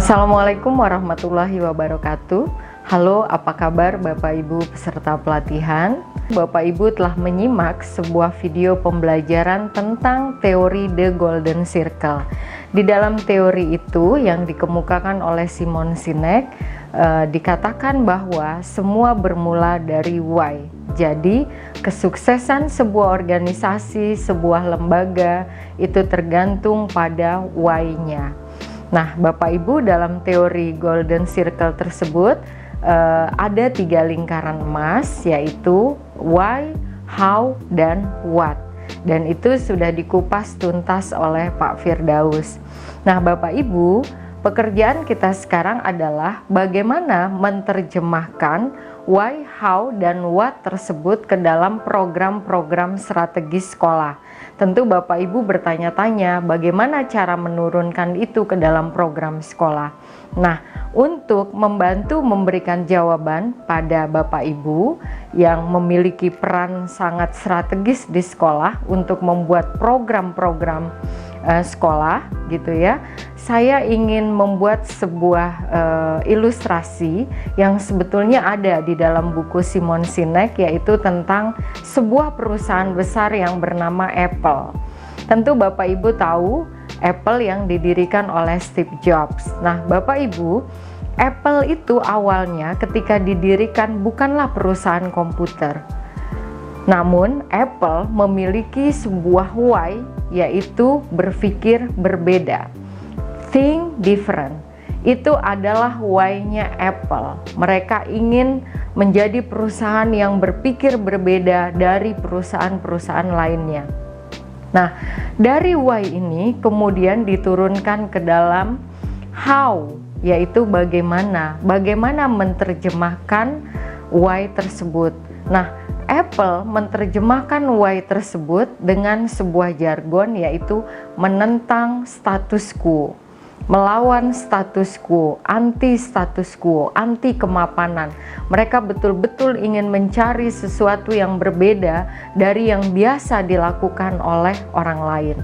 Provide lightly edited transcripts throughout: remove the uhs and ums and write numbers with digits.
Assalamualaikum warahmatullahi wabarakatuh. Halo, apa kabar Bapak Ibu peserta pelatihan? Bapak Ibu telah menyimak sebuah video pembelajaran tentang teori The Golden Circle. Di dalam teori itu yang dikemukakan oleh Simon Sinek, dikatakan bahwa semua bermula dari why. Jadi, kesuksesan sebuah organisasi, sebuah lembaga itu tergantung pada why-nya. Nah, Bapak Ibu, dalam teori Golden Circle tersebut ada 3 lingkaran emas, yaitu why, how, dan what. Dan itu sudah dikupas tuntas oleh Pak Firdaus. Nah, Bapak Ibu, pekerjaan kita sekarang adalah bagaimana menerjemahkan why, how, dan what tersebut ke dalam program-program strategis sekolah. Tentu Bapak Ibu bertanya-tanya bagaimana cara menurunkan itu ke dalam program sekolah. Nah, untuk membantu memberikan jawaban pada Bapak Ibu yang memiliki peran sangat strategis di sekolah untuk membuat program-program sekolah gitu ya, saya ingin membuat sebuah ilustrasi yang sebetulnya ada di dalam buku Simon Sinek, yaitu tentang sebuah perusahaan besar yang bernama Apple. Tentu Bapak Ibu tahu Apple yang didirikan oleh Steve Jobs. Nah, Bapak Ibu, Apple itu awalnya ketika didirikan bukanlah perusahaan komputer. Namun, Apple memiliki sebuah why, yaitu berpikir berbeda. Think different. Itu adalah why-nya Apple. Mereka ingin menjadi perusahaan yang berpikir berbeda dari perusahaan-perusahaan lainnya. Nah, dari why ini kemudian diturunkan ke dalam how, yaitu bagaimana menerjemahkan why tersebut. Nah, Apple menerjemahkan why tersebut dengan sebuah jargon, yaitu menentang status quo, melawan status quo, anti status quo, anti kemapanan. Mereka betul-betul ingin mencari sesuatu yang berbeda dari yang biasa dilakukan oleh orang lain.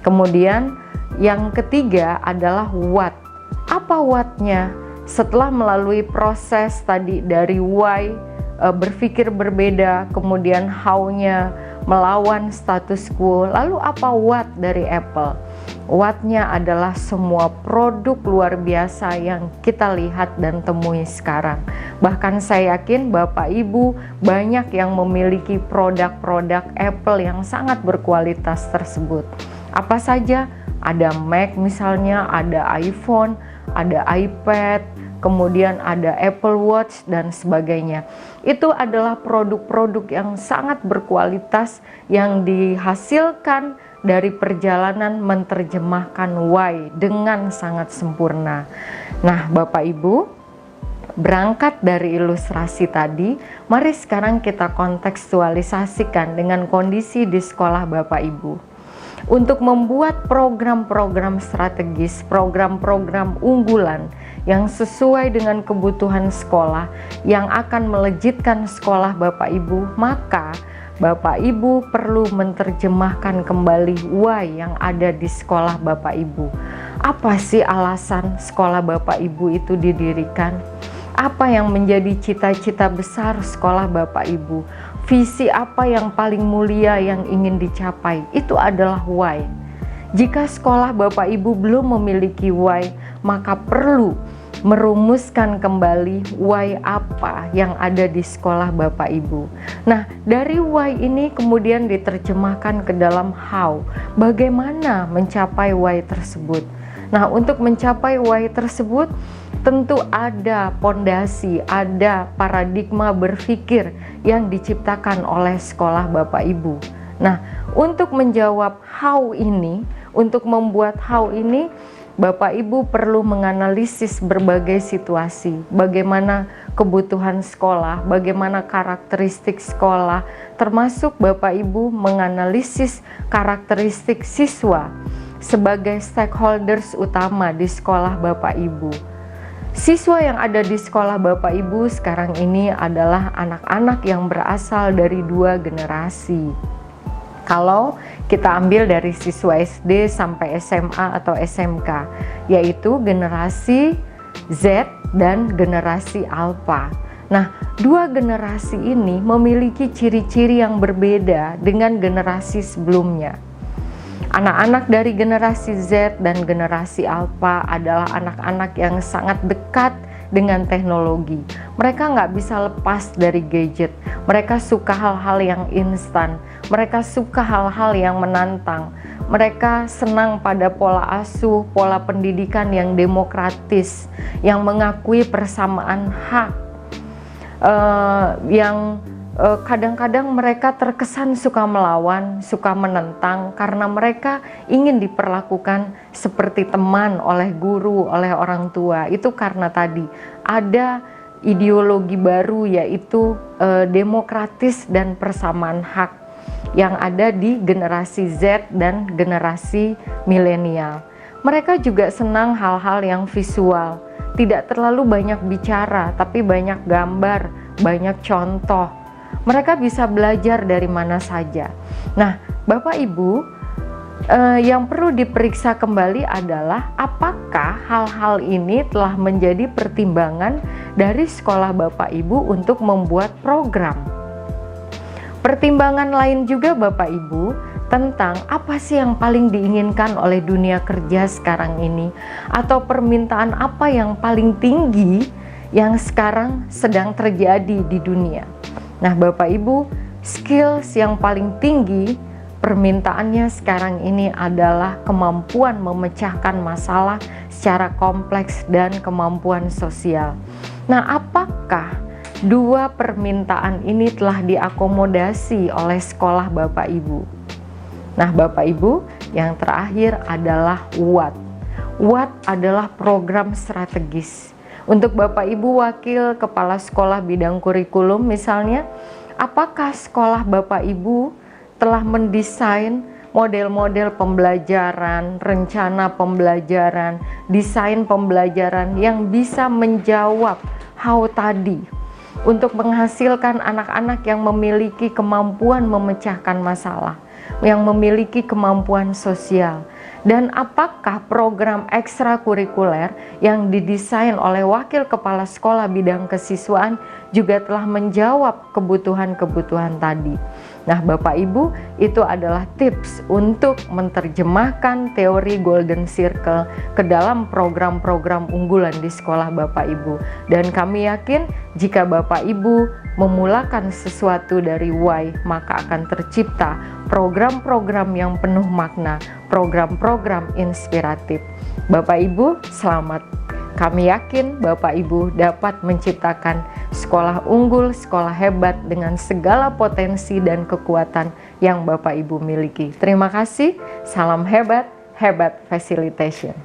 Kemudian yang ketiga adalah what. Apa what-nya? Setelah melalui proses tadi dari why, berpikir berbeda, kemudian how-nya melawan status quo, lalu apa what dari Apple? What-nya adalah semua produk luar biasa yang kita lihat dan temui sekarang. Bahkan saya yakin Bapak Ibu banyak yang memiliki produk-produk Apple yang sangat berkualitas tersebut. Apa saja? Ada Mac misalnya, ada iPhone, ada iPad, kemudian ada Apple Watch dan sebagainya. Itu adalah produk-produk yang sangat berkualitas yang dihasilkan dari perjalanan menerjemahkan why dengan sangat sempurna. Nah, Bapak Ibu, berangkat dari ilustrasi tadi, mari sekarang kita kontekstualisasikan dengan kondisi di sekolah Bapak Ibu. Untuk membuat program-program strategis, program-program unggulan yang sesuai dengan kebutuhan sekolah yang akan melejitkan sekolah Bapak Ibu, maka Bapak Ibu perlu menerjemahkan kembali why yang ada di sekolah Bapak Ibu. Apa sih alasan sekolah Bapak Ibu itu didirikan? Apa yang menjadi cita-cita besar sekolah Bapak Ibu? Visi apa yang paling mulia yang ingin dicapai? Itu adalah why. Jika sekolah Bapak Ibu belum memiliki why, maka perlu merumuskan kembali why apa yang ada di sekolah Bapak Ibu. Nah, dari why ini kemudian diterjemahkan ke dalam how. Bagaimana mencapai why tersebut? Nah, untuk mencapai why tersebut tentu ada pondasi, ada paradigma berpikir yang diciptakan oleh sekolah Bapak Ibu. Nah, untuk menjawab how ini, untuk membuat how ini, Bapak Ibu perlu menganalisis berbagai situasi, bagaimana kebutuhan sekolah, bagaimana karakteristik sekolah, termasuk Bapak Ibu menganalisis karakteristik siswa sebagai stakeholders utama di sekolah Bapak Ibu. Siswa yang ada di sekolah Bapak Ibu sekarang ini adalah anak-anak yang berasal dari 2 generasi. Kalau kita ambil dari siswa SD sampai SMA atau SMK, yaitu generasi Z dan generasi Alpha. Nah, dua generasi ini memiliki ciri-ciri yang berbeda dengan generasi sebelumnya. Anak-anak dari generasi Z dan generasi Alpha adalah anak-anak yang sangat dekat dengan teknologi. Mereka nggak bisa lepas dari gadget. Mereka suka hal-hal yang instan. Mereka suka hal-hal yang menantang. Mereka senang pada pola asuh, pola pendidikan yang demokratis, yang mengakui persamaan hak, kadang-kadang mereka terkesan suka melawan, suka menentang karena mereka ingin diperlakukan seperti teman oleh guru, oleh orang tua. Itu karena tadi ada ideologi baru, yaitu demokratis dan persamaan hak yang ada di generasi Z dan generasi milenial. Mereka juga senang hal-hal yang visual, tidak terlalu banyak bicara, tapi banyak gambar, banyak contoh. Mereka bisa belajar dari mana saja. Nah, Bapak Ibu, yang perlu diperiksa kembali adalah apakah hal-hal ini telah menjadi pertimbangan dari sekolah Bapak Ibu untuk membuat program. Pertimbangan lain juga Bapak Ibu tentang apa sih yang paling diinginkan oleh dunia kerja sekarang ini, atau permintaan apa yang paling tinggi yang sekarang sedang terjadi di dunia. Nah, Bapak Ibu, skills yang paling tinggi permintaannya sekarang ini adalah kemampuan memecahkan masalah secara kompleks dan kemampuan sosial. Nah, apakah dua permintaan ini telah diakomodasi oleh sekolah Bapak Ibu? Nah, Bapak Ibu, yang terakhir adalah WAT. WAT adalah program strategis. Untuk Bapak Ibu wakil kepala sekolah bidang kurikulum misalnya, apakah sekolah Bapak Ibu telah mendesain model-model pembelajaran, rencana pembelajaran, desain pembelajaran yang bisa menjawab how tadi untuk menghasilkan anak-anak yang memiliki kemampuan memecahkan masalah, yang memiliki kemampuan sosial? Dan apakah program ekstrakurikuler yang didesain oleh wakil kepala sekolah bidang kesiswaan juga telah menjawab kebutuhan-kebutuhan tadi? Nah, Bapak Ibu, itu adalah tips untuk menerjemahkan teori Golden Circle ke dalam program-program unggulan di sekolah Bapak Ibu. Dan kami yakin jika Bapak Ibu memulakan sesuatu dari why, maka akan tercipta program-program yang penuh makna, program-program inspiratif. Bapak Ibu, selamat. Kami yakin Bapak Ibu dapat menciptakan sekolah unggul, sekolah hebat dengan segala potensi dan kekuatan yang Bapak Ibu miliki. Terima kasih, salam hebat, hebat facilitation.